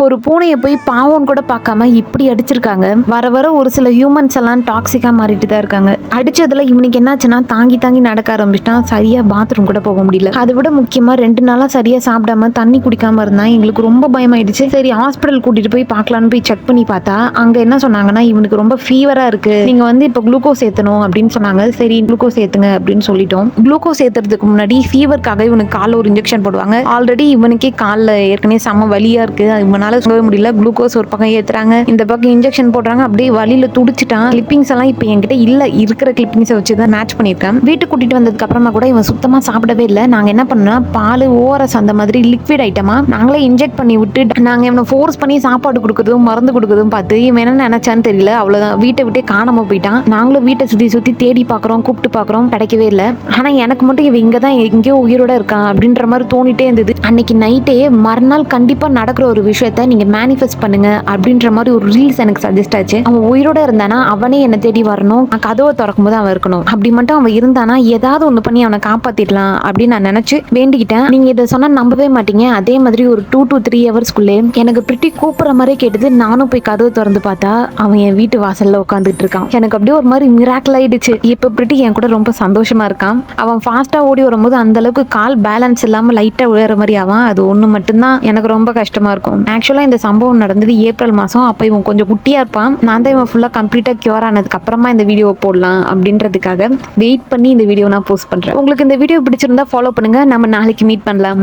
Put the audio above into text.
ஒரு பூனையை போய் பாவம் கூட பார்க்காம இப்படி அடிச்சிருக்காங்க. வர வர ஒரு சில ஹியூமன்ஸ் எல்லாம் டாக்ஸிக்கா மாறிட்டு தான் இருக்காங்க. அடிச்சதுல இவனுக்கு என்னாச்சுன்னா தாங்கி தாங்கி நடக்க ஆரம்பிச்சிட்டான். சரியா பாத்ரூம் கூட போக முடியல. அதை விட முக்கியமா 2 நாளா சரியா சாப்பிடாம தண்ணி குடிக்காம இருந்தா எங்களுக்கு ரொம்ப பயமாயிடுச்சு. சரி ஹாஸ்பிட்டல் கூட்டிட்டு போய் பார்க்கலான்னு போய் செக் பண்ணி பார்த்தா அங்க என்ன சொன்னாங்கன்னா, இவனுக்கு ரொம்ப ஃபீவரா இருக்கு, நீங்க இப்ப குளுக்கோஸ் ஏத்தணும் அப்படின்னு சொன்னாங்க. சரி குளுக்கோஸ் ஏத்துங்க அப்படின்னு சொல்லிட்டோம். குளுக்கோஸ் ஏத்துறதுக்கு முன்னாடி ஃபீவருக்காக இவனுக்கு கால்ல ஒரு இன்ஜெக்ஷன் போடுவாங்க. ஆல்ரெடி இவனுக்கே கால்ல ஏற்கனவே செம வலியா இருக்கு, இவனால சொல்லவே முடியல. குளுக்கோஸ் ஒரு பக்கம் ஏத்துறாங்க, இந்த பக்கம் இன்ஜெக்ஷன் போடுறாங்க. அப்படியே வலியில துடிச்சிட்டான். கிளிப்பிங்ஸ் எல்லாம் இப்ப என்கிட்ட இல்ல, இருக்கிற கிளிப்பிங்ஸை வச்சுதான் மேட்ச் பண்ணிருக்கேன். வீட்டுக்கு கூட்டிட்டு வந்ததுக்கு அப்புறமா கூட இவன் சுத்தமா சாப்பிடவே இல்லை. நாங்க என்ன பண்ணோம்னா பால் ஓஆர்எஸ் அந்த மாதிரி லிக்விட் ஐட்டமா நாங்களே இன்ஜெக்ட் பண்ணி விட்டு நாங்க இவனை ஃபோர்ஸ் பண்ணி சாப்பாடு கொடுக்கறதும் மருந்து கொடுக்கறதும் பார்த்து இவன் என்ன நினைச்சான்னு தெரியல. அவ்வளவுதான், வீட்டை விட்டே காணாம போயிட்டான். நாங்களும் வீட்டை சுத்தி சுத்தி தேடி பாக்குறோம், கூப்பிட்டு பாக்குறோம், கிடைக்கவே இல்லை. ஆனா எனக்கு மட்டும் இவன் இங்கதான் எங்கேயோ உயிரோட இருக்கான் அப்படின்ற மாதிரி தோணிட்டே இருந்தது. அன்னைக்கு நைட்டே மறுநாள் கண்டிப்பா நடக்கிற ஒரு விஷயத்த நீங்க மேனிஃபெஸ்ட் பண்ணுங்க அப்படின்ற மாதிரி ஒரு ரீல்ஸ் எனக்கு சஜஸ்ட் ஆச்சு. அவன் உயிரோட இருந்தானா அவனே என்ன தேடி வரணும், கதவை திறக்கும் போது அவன் இருக்கணும். அப்படி மட்டும் அவன் இருந்தானா ஏதாவது ஒண்ணு பண்ணி அவனை காப்பாத்திடலாம் அப்படின்னு நான் நினைச்சு வேண்டிக்கிட்டேன். நீங்க இதை சொன்னா நம்பவே மாட்டீங்க. அதே மாதிரி ஒரு 2 to 3 ஹவர்ஸ்க்குள்ளே எனக்கு பிரிட்டி கூப்பிடுற மாதிரி கேட்டது. நானும் போய் கதவு திறந்து பார்த்தா அவன் என் வீட்டு வாசல்ல உட்காந்துட்டு இருக்கான். எனக்கு அப்படியே ஒரு மாதிரி மிராக்கிள் ஆயிடுச்சு. இப்ப பிரிட்டி என் கூட ரொம்ப சந்தோஷமா இருக்கான். அவன் ஃபாஸ்டா ஓடி வரும்போது அந்த அளவுக்கு கால் பேலன்ஸ் இல்லாம லைட்டா விழுற மாதிரி ஆவான். அது ஒண்ணு மட்டும்தான் எனக்கு ரொம்ப கஷ்டமா இருக்கும். ஆக்சுவலா இந்த சம்பவம் நடந்தது ஏப்ரல் மாசம். அப்ப இவன் கொஞ்சம் குட்டியா இருப்பான். நான் தான் இவன் ஃபுல்லா கம்ப்ளீட்டா கியூர் ஆனதுக்கு அப்புறமா இந்த வீடியோ போடலாம் அப்படின்றதுக்காக வெயிட் பண்ணி இந்த வீடியோ நான் போஸ்ட் பண்றேன். உங்களுக்கு இந்த வீடியோ பிடிச்சிருந்தா ஃபாலோ பண்ணுங்க. நம்ம நாளைக்கு மீட் பண்ணலாம்.